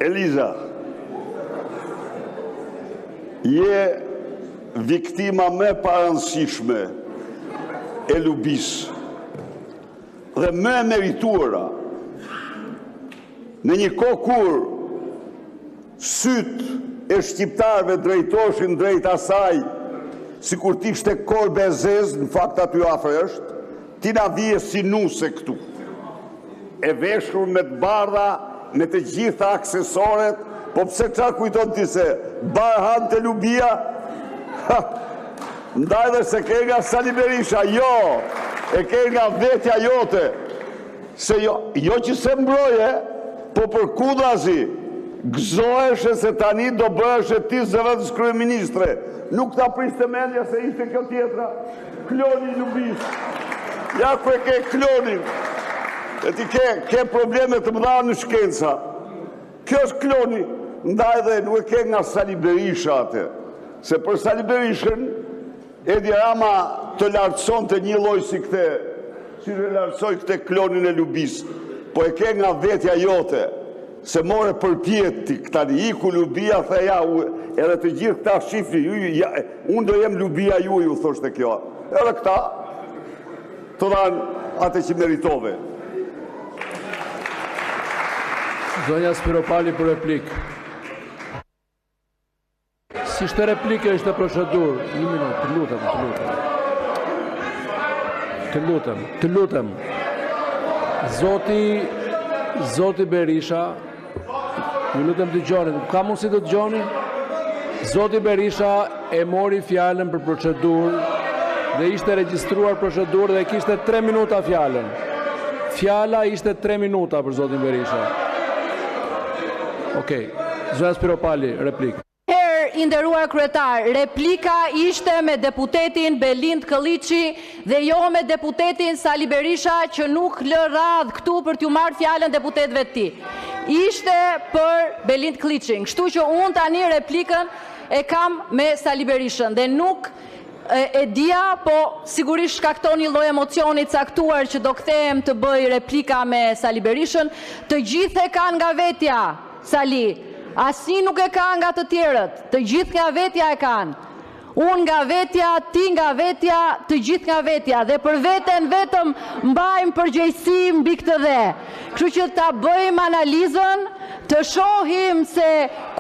Eliza, je viktima më parëndësishme e lubisë dhe më e merituara në një kohë kur sytë e shqiptarëve drejtoshin drejt asaj, sikur t'ishte korbe e zezë, në fakt aty afër është, ti na vije si nuse këtu, e veshur me të bardha, me të gjitha aksesoret, po pse qa kujton ti se barhan të lubia? Ndaj dhe se ke nga Sali Berisha, jo, e ke nga vetja jote, se jo që se mbroje, po për kudrazi, gëzoheshe se tani do bëheshe ti zëvendës kryeministre. Nuk ta prishte mendja se ishte kjo tjetra, kloni lubis. Ja ku e ke klonin, e ti ke probleme të mëdha në shkenca. Kjo është kloni, ndaj dhe nuk e ke nga Sali Berisha atë. Se për Sali Berishën, Edi Rama të lartëson të një lloj si këte, si të lartësoj këte klonin e lubis, po e ke nga vetja jote, se more përpjet ti këtani, iku lubia, theja, edhe të gjithë këta shifri, unë do jem lubia ju, ju thoshte kjo. Edhe këta, të dhanë atë që meritove. Zonja Spiropali për replik. Si shte replike është procedur, një minutë, të lutem. Zoti Berisha, ju lutem të gjoni, ka mundësi të gjoni? Zoti Berisha e mori fjallën për procedur dhe ishte regjistruar procedur dhe kishte 3 minuta fjallën. Fjalla ishte 3 minuta për Zotin Berisha. Okej, Zonja Spiropali, replikë. Inderuar kryetar, replika ishte me deputetin Belind Këlliçi dhe jo me deputetin Sali Berisha që nuk lë radhë këtu për t'ju marrë fjalën deputetëve të tij. Ishte për Belind Këlliçin, kështu që unë tani replikën e kam me Sali Berishën dhe nuk e dia, po sigurisht shkakton një lloj emocioni caktuar që do kthehem të bëj replika me Sali Berishën. Të gjithë e kanë nga vetja, Sali. Asnjë nuk e ka nga të tjerët, të gjithë nga vetja e kanë. Unë nga vetja, ti nga vetja, të gjithë nga vetja. Dhe për veten vetëm mbajmë përgjegjësi mbi këtë dhe. Kështu që ta bëjmë analizën, të shohim se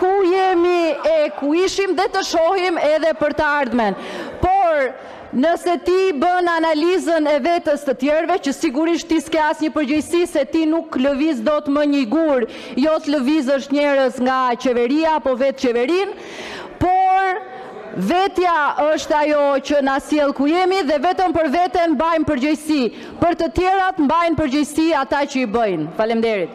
ku jemi e ku ishim dhe të shohim edhe për të ardhmen. Por nëse ti bën analizën e vetës të tjerëve, që sigurisht ti s'ke asnjë përgjegjësi se ti nuk lëviz dot më një gur, jo të lëvizësh njerëz nga qeveria apo vetë qeverin, por vetja është ajo që na sjell ku jemi dhe vetëm për veten mbajmë përgjegjësi. Për të tjerat mbajnë përgjegjësi ata që i bëjnë. Faleminderit.